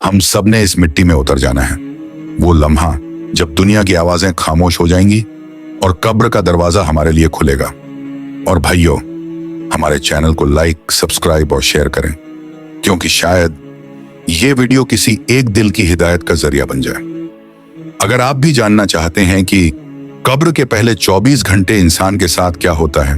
हम सब ने इस मिट्टी में उतर जाना है। वो लम्हा जब दुनिया की आवाजें खामोश हो जाएंगी और कब्र का दरवाजा हमारे लिए खुलेगा। और भाइयों, हमारे चैनल को लाइक, सब्सक्राइब और शेयर करें, क्योंकि शायद ये वीडियो किसी एक दिल की हिदायत का जरिया बन जाए। अगर आप भी जानना चाहते हैं कि कब्र के पहले 24 घंटे इंसान के साथ क्या होता है,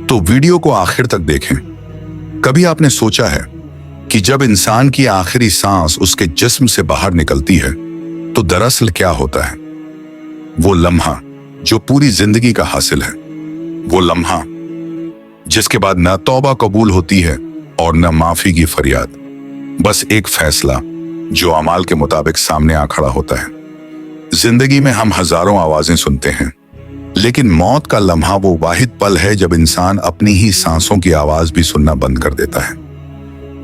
तो वीडियो को आखिर तक देखें। कभी आपने सोचा है कि जब इंसान की आखिरी सांस उसके जिस्म से बाहर निकलती है तो दरअसल क्या होता है? वो लम्हा जो पूरी जिंदगी का हासिल है, वो लम्हा जिसके बाद न तौबा कबूल होती है और न माफी की फरियाद, बस एक फैसला जो अमाल के मुताबिक सामने आ खड़ा होता है। जिंदगी में हम हजारों आवाजें सुनते हैं, लेकिन मौत का लम्हा वो वाहिद पल है जब इंसान अपनी ही सांसों की आवाज भी सुनना बंद कर देता है।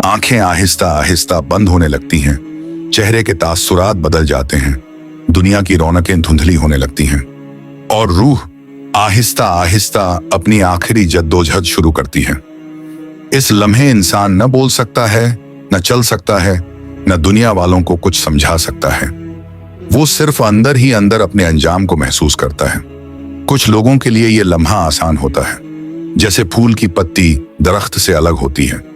आंखें आहिस्ता आहिस्ता बंद होने लगती हैं, चेहरे के तासुरात बदल जाते हैं, दुनिया की रौनकें धुंधली होने लगती हैं और रूह आहिस्ता आहिस्ता अपनी आखिरी जद्दोजहद शुरू करती है। इस लम्हे इंसान न बोल सकता है, न चल सकता है, न दुनिया वालों को कुछ समझा सकता है। वो सिर्फ अंदर ही अंदर अपने अंजाम को महसूस करता है। कुछ लोगों के लिए ये लम्हा आसान होता है, जैसे फूल की पत्ती दरख्त से अलग होती है,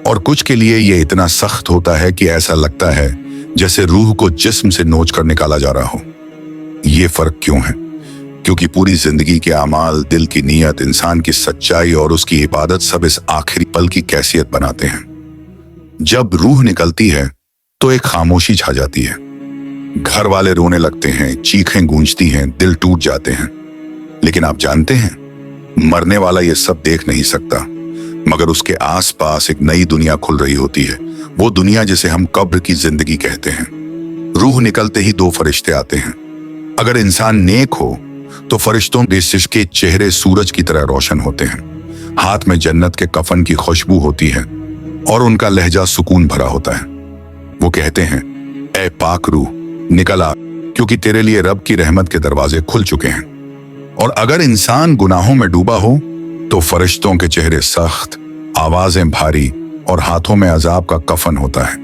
और कुछ के लिए ये इतना सख्त होता है कि ऐसा लगता है जैसे रूह को जिस्म से नोच कर निकाला जा रहा हो। ये फर्क क्यों है? क्योंकि पूरी जिंदगी के अमाल, दिल की नीयत, इंसान की सच्चाई और उसकी इबादत सब इस आखिरी पल की कैफियत बनाते हैं। जब रूह निकलती है तो एक खामोशी छा जाती है। घर वाले रोने लगते हैं, चीखें गूंजती हैं, दिल टूट जाते हैं। लेकिन आप जानते हैं, मरने वाला ये सब देख नहीं सकता, मगर उसके आसपास एक नई दुनिया खुल रही होती है। वो दुनिया जिसे हम कब्र की जिंदगी कहते हैं। रूह निकलते ही 2 फरिश्ते आते हैं। अगर इंसान नेक हो तो फरिश्तों के चेहरे सूरज की तरह रोशन होते हैं, हाथ में जन्नत के कफन की खुशबू होती है और उनका लहजा सुकून भरा होता है। वो कहते हैं, ऐ पाक रूह, निकल आ, क्योंकि तेरे लिए रब की रहमत के दरवाजे खुल चुके हैं। और अगर इंसान गुनाहों में डूबा हो तो फरिश्तों के चेहरे सख्त, आवाजें भारी और हाथों में अजाब का कफन होता है।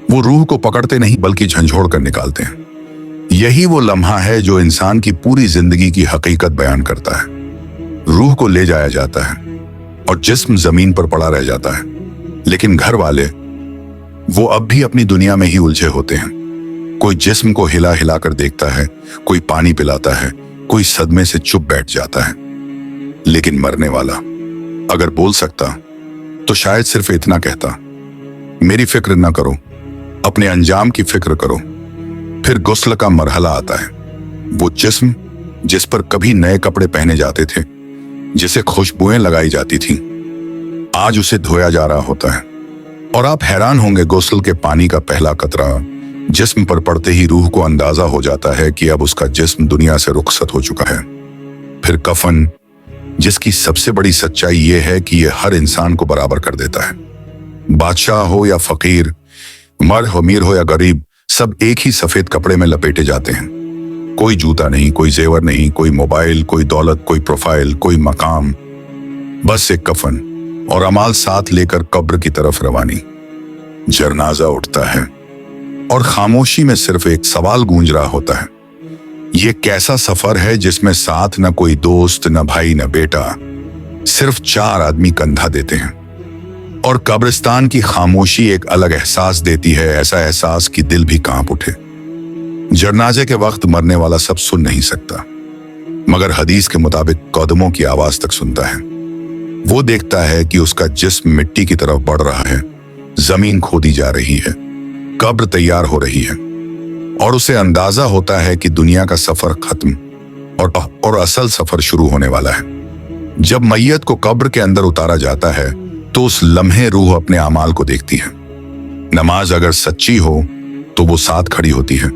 वो रूह को पकड़ते नहीं बल्कि झंझोड़ कर निकालते हैं। यही वो लम्हा है जो इंसान की पूरी जिंदगी की हकीकत बयान करता है। रूह को ले जाया जाता है और जिस्म जमीन पर पड़ा रह जाता है, लेकिन घर वाले वो अब भी अपनी दुनिया में ही उलझे होते हैं। कोई जिस्म को हिला हिला कर देखता है, कोई पानी पिलाता है, कोई सदमे से चुप बैठ जाता है। लेकिन मरने वाला अगर बोल सकता तो शायद सिर्फ इतना कहता, मेरी फिक्र न करो, अपने अंजाम की फिक्र करो। फिर गुस्ल का मरहला आता है। वो जिस्म जिस पर कभी नए कपड़े पहने जाते थे, जिसे खुशबुएं लगाई जाती थीं, आज उसे धोया जा रहा होता है। और आप हैरान होंगे, गुस्ल के पानी का पहला कतरा जिस्म पर पड़ते ही रूह को अंदाजा हो जाता है कि अब उसका जिस्म दुनिया से रुखसत हो चुका है। फिर कफन, जिसकी सबसे बड़ी सच्चाई यह है कि यह हर इंसान को बराबर कर देता है। बादशाह हो या फकीर, मर्द हो, अमीर हो या गरीब, सब एक ही सफेद कपड़े में लपेटे जाते हैं। कोई जूता नहीं, कोई जेवर नहीं, कोई मोबाइल, कोई दौलत, कोई प्रोफाइल, कोई मकाम, बस एक कफन और अमाल साथ लेकर कब्र की तरफ रवानी। जनाजा उठता है और खामोशी में सिर्फ एक सवाल गूंज रहा होता है, ये कैसा सफर है जिसमें साथ न कोई दोस्त, न भाई, न बेटा, सिर्फ 4 आदमी कंधा देते हैं। और कब्रिस्तान की खामोशी एक अलग एहसास देती है, ऐसा एहसास कि दिल भी कांप उठे। जनाजे के वक्त मरने वाला सब सुन नहीं सकता, मगर हदीस के मुताबिक कदमों की आवाज तक सुनता है। वो देखता है कि उसका जिस्म मिट्टी की तरफ बढ़ रहा है, जमीन खोदी जा रही है, कब्र तैयार हो रही है, और उसे अंदाजा होता है कि दुनिया का सफर खत्म और असल सफर शुरू होने वाला है। जब मैयत को कब्र के अंदर उतारा जाता है तो उस लम्हे रूह अपने अमाल को देखती है। नमाज अगर सच्ची हो तो वो साथ खड़ी होती है।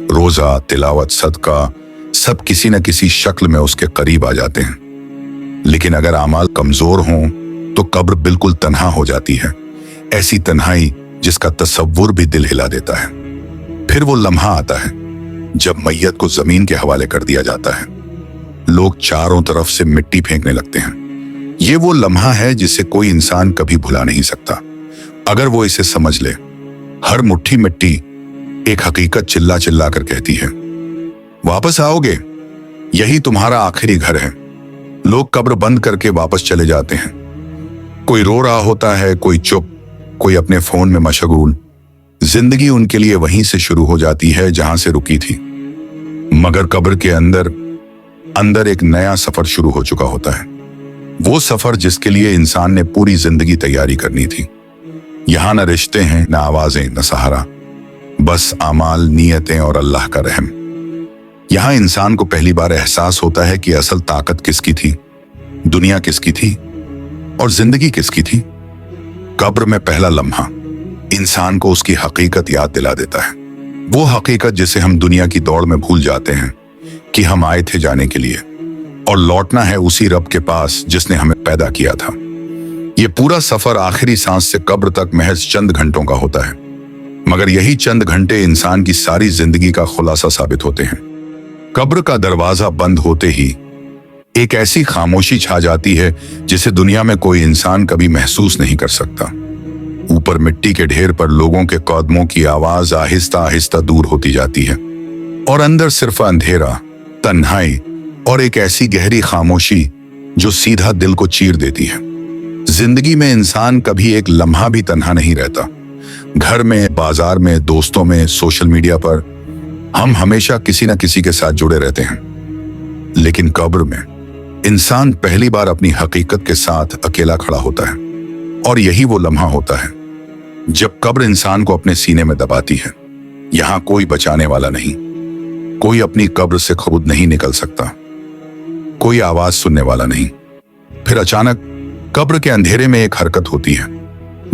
रोजा, तिलावत, सदका, सब किसी न किसी शक्ल में उसके करीब आ जाते हैं। लेकिन अगर अमाल कमजोर हों तो कब्र बिल्कुल तन्हा हो जाती है, ऐसी तन्हाई जिसका तसव्वुर भी दिल हिला देता है। फिर वो लम्हा आता है जब मैयत को जमीन के हवाले कर दिया जाता है। लोग चारों तरफ से मिट्टी फेंकने लगते हैं। ये वो लम्हा है जिसे कोई इंसान कभी भुला नहीं सकता, अगर वो इसे समझ ले। हर मुट्ठी मिट्टी एक हकीकत चिल्ला चिल्ला कर कहती है, वापस आओगे, यही तुम्हारा आखिरी घर है। लोग कब्र बंद करके वापस चले जाते हैं। कोई रो रहा होता है, कोई चुप, कोई अपने फोन में मशगूल। जिंदगी उनके लिए वहीं से शुरू हो जाती है जहां से रुकी थी, मगर कब्र के अंदर एक नया सफर शुरू हो चुका होता है। वो सफर जिसके लिए इंसान ने पूरी जिंदगी तैयारी करनी थी। यहां न रिश्ते हैं, न आवाजें, न सहारा, बस आमाल, नीयतें और अल्लाह का रहम। यहां इंसान को पहली बार एहसास होता है कि असल ताकत किसकी थी, दुनिया किसकी थी और जिंदगी किसकी थी। कब्र में पहला लम्हा इंसान को उसकी हकीकत याद दिला देता है। वो हकीकत जिसे हम दुनिया की दौड़ में भूल जाते हैं कि हम आए थे जाने के लिए और लौटना है उसी रब के पास जिसने हमें पैदा किया था। ये पूरा सफर आखिरी सांस से कब्र तक महज चंद घंटों का होता है, मगर यही चंद घंटे इंसान की सारी जिंदगी का खुलासा साबित होते हैं। कब्र का दरवाजा बंद होते ही एक ऐसी खामोशी छा जाती है जिसे दुनिया में कोई इंसान कभी महसूस नहीं कर सकता। ऊपर मिट्टी के ढेर पर लोगों के कदमों की आवाज आहिस्ता आहिस्ता दूर होती जाती है और अंदर सिर्फ अंधेरा, तन्हाई और एक ऐसी गहरी खामोशी जो सीधा दिल को चीर देती है। जिंदगी में इंसान कभी एक लम्हा भी तन्हा नहीं रहता। घर में, बाजार में, दोस्तों में, सोशल मीडिया पर हम हमेशा किसी न किसी के साथ जुड़े रहते हैं, लेकिन कब्र में इंसान पहली बार अपनी हकीकत के साथ अकेला खड़ा होता है। और यही वो लम्हा होता है जब कब्र इंसान को अपने सीने में दबाती है। यहां कोई बचाने वाला नहीं, कोई अपनी कब्र से खुद नहीं निकल सकता, कोई आवाज सुनने वाला नहीं। फिर अचानक कब्र के अंधेरे में एक हरकत होती है।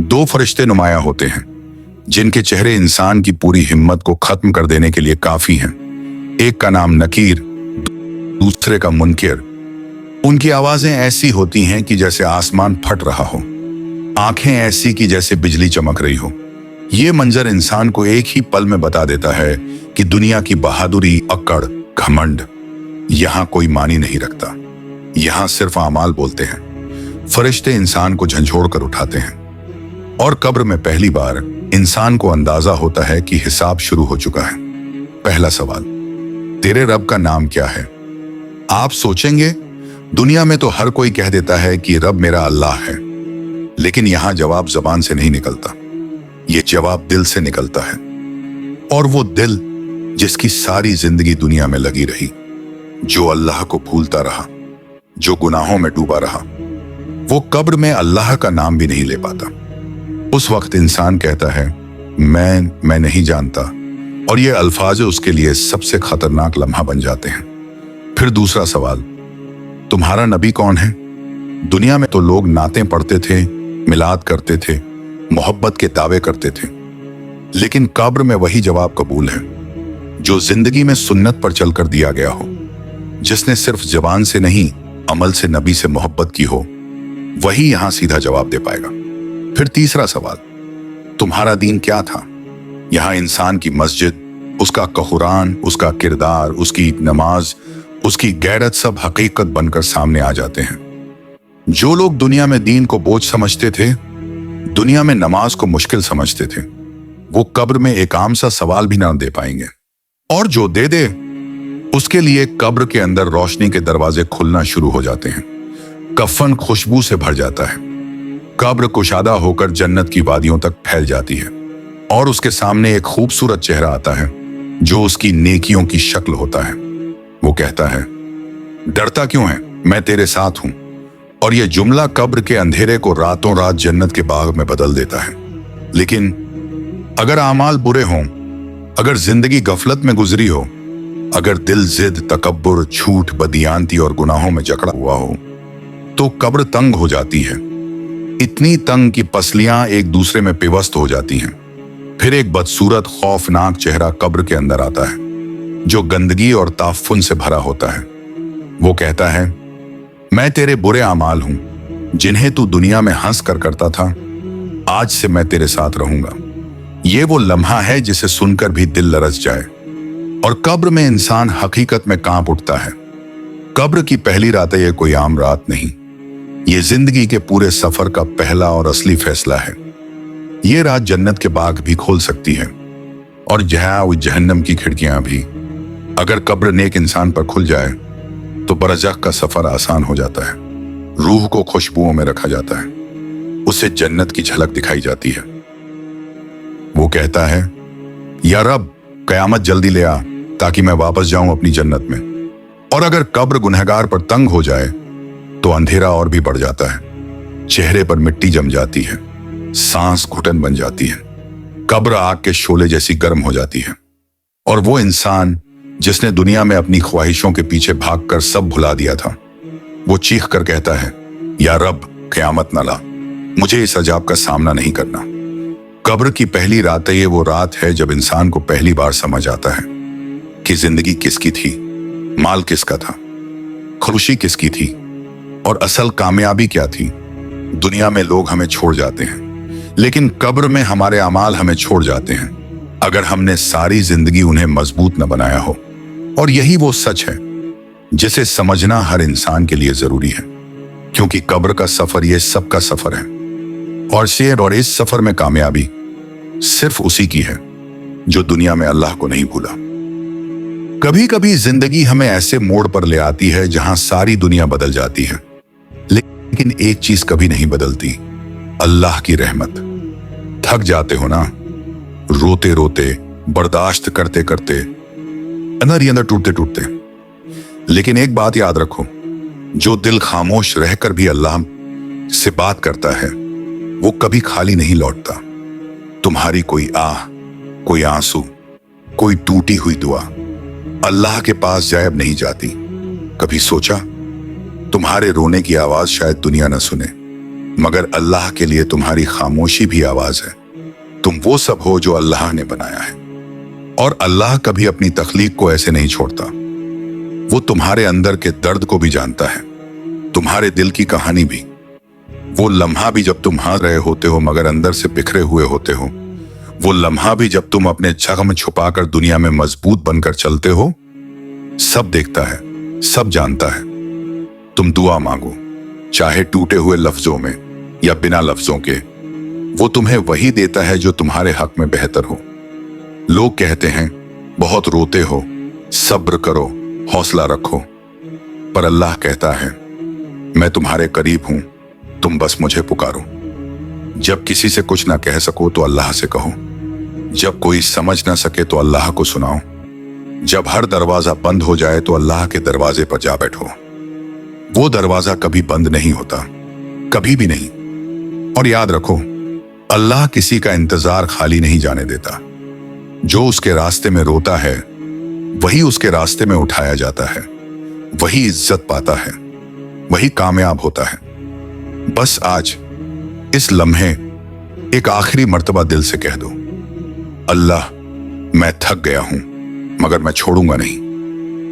दो फरिश्ते नुमाया होते हैं जिनके चेहरे इंसान की पूरी हिम्मत को खत्म कर देने के लिए काफी हैं। एक का नाम नकीर, दूसरे का मुनकिर। उनकी आवाजें ऐसी होती हैं कि जैसे आसमान फट रहा हो, आंखें ऐसी कि जैसे बिजली चमक रही हो। ये मंजर इंसान को एक ही पल में बता देता है कि दुनिया की बहादुरी, अक्कड़, घमंड यहां कोई मानी नहीं रखता। यहां सिर्फ आमाल बोलते हैं। फरिश्ते इंसान को झंझोड़ कर उठाते हैं और कब्र में पहली बार इंसान को अंदाजा होता है कि हिसाब शुरू हो चुका है। पहला सवाल, तेरे रब का नाम क्या है? आप सोचेंगे दुनिया में तो हर कोई कह देता है कि रब मेरा अल्लाह है, लेकिन यहां जवाब जबान से नहीं निकलता, ये जवाब दिल से निकलता है। और वो दिल जिसकी सारी जिंदगी दुनिया में लगी रही, जो अल्लाह को भूलता रहा, जो गुनाहों में डूबा रहा, वो कब्र में अल्लाह का नाम भी नहीं ले पाता। उस वक्त इंसान कहता है, मैं नहीं जानता, और ये अल्फाज उसके लिए सबसे खतरनाक लम्हा बन जाते हैं। फिर दूसरा सवाल, तुम्हारा नबी कौन है? दुनिया में तो लोग नातें पढ़ते थे, मिलाद करते थे, मोहब्बत के दावे करते थे, लेकिन कब्र में वही जवाब कबूल है जो जिंदगी में सुन्नत पर चलकर दिया गया हो। जिसने सिर्फ जबान से नहीं, अमल से नबी से मोहब्बत की हो, वही यहां सीधा जवाब दे पाएगा। फिर तीसरा सवाल, तुम्हारा दीन क्या था? यहां इंसान की मस्जिद, उसका कुरान, उसका किरदार, उसकी नमाज, उसकी गैरत सब हकीकत बनकर सामने आ जाते हैं। जो लोग दुनिया में दीन को बोझ समझते थे, दुनिया में नमाज को मुश्किल समझते थे, वो कब्र में एक आम सा सवाल भी ना दे पाएंगे। और जो दे दे, उसके लिए कब्र के अंदर रोशनी के दरवाजे खुलना शुरू हो जाते हैं। कफन खुशबू से भर जाता है। कब्र कुशादा होकर जन्नत की वादियों तक फैल जाती है और उसके सामने एक खूबसूरत चेहरा आता है जो उसकी नेकियों की शक्ल होता है। वो कहता है, डरता क्यों है, मैं तेरे साथ हूं। और यह जुमला कब्र के अंधेरे को रातों रात जन्नत के बाग में बदल देता है। लेकिन अगर आमाल बुरे हों, अगर जिंदगी गफलत में गुजरी हो, अगर दिल जिद, तकब्बुर, झूठ, बदियानती और गुनाहों में जकड़ा हुआ हो, तो कब्र तंग हो जाती है। इतनी तंग कि पसलियां एक दूसरे में पिवस्त हो जाती हैं। फिर एक बदसूरत, खौफनाक चेहरा कब्र के अंदर आता है जो गंदगी और ताफुन से भरा होता है। वो कहता है, मैं तेरे बुरे आमाल हूं जिन्हें तू दुनिया में हंस कर करता था, आज से मैं तेरे साथ रहूंगा। ये वो लम्हा है जिसे सुनकर भी दिल लरस जाए। और कब्र में इंसान हकीकत में कांप उठता है। कब्र की पहली रात ये कोई आम रात नहीं, ये जिंदगी के पूरे सफर का पहला और असली फैसला है। ये रात जन्नत के बाग भी खोल सकती है और जहन्नम की खिड़कियां भी। अगर कब्र नेक इंसान पर खुल जाए तो बरज़ख का सफर आसान हो जाता है, रूह को खुशबुओं में रखा जाता है, उसे जन्नत की झलक दिखाई जाती है। वो कहता है, या रब, कयामत जल्दी ले आ ताकि मैं वापस जाऊं अपनी जन्नत में। और अगर कब्र गुनहगार पर तंग हो जाए तो अंधेरा और भी बढ़ जाता है, चेहरे पर मिट्टी जम जाती है, सांस घुटन बन जाती है, कब्र आग के शोले जैसी गर्म हो जाती है। और वो इंसान जिसने दुनिया में अपनी ख्वाहिशों के पीछे भागकर सब भुला दिया था, वो चीख कर कहता है, या रब, क़यामत न ला, मुझे इस अजाब का सामना नहीं करना। कब्र की पहली रात ये वो रात है जब इंसान को पहली बार समझ आता है कि जिंदगी किसकी थी, माल किसका था, खुशी किसकी थी और असल कामयाबी क्या थी। दुनिया में लोग हमें छोड़ जाते हैं, लेकिन कब्र में हमारे अमाल हमें छोड़ जाते हैं अगर हमने सारी जिंदगी उन्हें मजबूत न बनाया हो। और यही वो सच है जिसे समझना हर इंसान के लिए जरूरी है, क्योंकि कब्र का सफर ये सबका सफर है और इस सफर में कामयाबी सिर्फ उसी की है जो दुनिया में अल्लाह को नहीं भूला। कभी कभी जिंदगी हमें ऐसे मोड़ पर ले आती है जहां सारी दुनिया बदल जाती है, लेकिन एक चीज कभी नहीं बदलती, अल्लाह की रहमत। थक जाते हो ना, रोते रोते, बर्दाश्त करते करते, अंदर ही अंदर टूटते टूटते, लेकिन एक बात याद रखो, जो दिल खामोश रहकर भी अल्लाह से बात करता है वो कभी खाली नहीं लौटता। तुम्हारी कोई आह, कोई आंसू, कोई टूटी हुई दुआ अल्लाह के पास जायब नहीं जाती। कभी सोचा, तुम्हारे रोने की आवाज शायद दुनिया न सुने, मगर अल्लाह के लिए तुम्हारी खामोशी भी आवाज है। तुम वो सब हो जो अल्लाह ने बनाया है, और अल्लाह कभी अपनी तख्लीक को ऐसे नहीं छोड़ता। वो तुम्हारे अंदर के दर्द को भी जानता है, तुम्हारे दिल की कहानी भी, वो लम्हा भी जब तुम हंस रहे होते हो मगर अंदर से बिखरे हुए होते हो, वो लम्हा भी जब तुम अपने जख्म छुपाकर दुनिया में मजबूत बनकर चलते हो। सब देखता है, सब जानता है। तुम दुआ मांगो, चाहे टूटे हुए लफ्जों में या बिना लफ्जों के, वो तुम्हें वही देता है जो तुम्हारे हक में बेहतर हो। लोग कहते हैं बहुत रोते हो, सब्र करो, हौसला रखो, पर अल्लाह कहता है मैं तुम्हारे करीब हूं, तुम बस मुझे पुकारो। जब किसी से कुछ ना कह सको तो अल्लाह से कहो, जब कोई समझ ना सके तो अल्लाह को सुनाओ, जब हर दरवाजा बंद हो जाए तो अल्लाह के दरवाजे पर जा बैठो। वो दरवाजा कभी बंद नहीं होता, कभी भी नहीं। और याद रखो, अल्लाह किसी का इंतजार खाली नहीं जाने देता। जो उसके रास्ते में रोता है वही उसके रास्ते में उठाया जाता है, वही इज्जत पाता है, वही कामयाब होता है। बस आज इस लम्हे एक आखिरी मर्तबा दिल से कह दो, अल्लाह, मैं थक गया हूं मगर मैं छोड़ूंगा नहीं।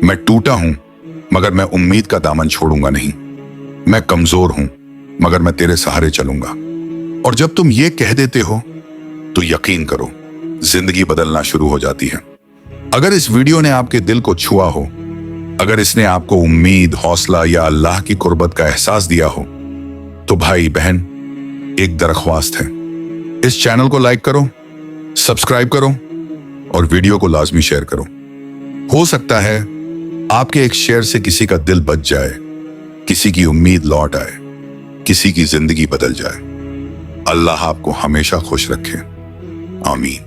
मैं टूटा हूं मगर मैं उम्मीद का दामन छोड़ूंगा नहीं। मैं कमजोर हूं मगर मैं तेरे सहारे चलूंगा। और जब तुम ये कह देते हो तो यकीन करो, जिंदगी बदलना शुरू हो जाती है। अगर इस वीडियो ने आपके दिल को छुआ हो, अगर इसने आपको उम्मीद, हौसला या अल्लाह की कुर्बत का एहसास दिया हो, तो भाई बहन, एक दरख्वास्त है, इस चैनल को लाइक करो, सब्सक्राइब करो और वीडियो को लाजमी शेयर करो। हो सकता है आपके एक शेयर से किसी का दिल बच जाए, किसी की उम्मीद लौट आए, किसी की जिंदगी बदल जाए। अल्लाह आपको हमेशा खुश रखे। आमीन।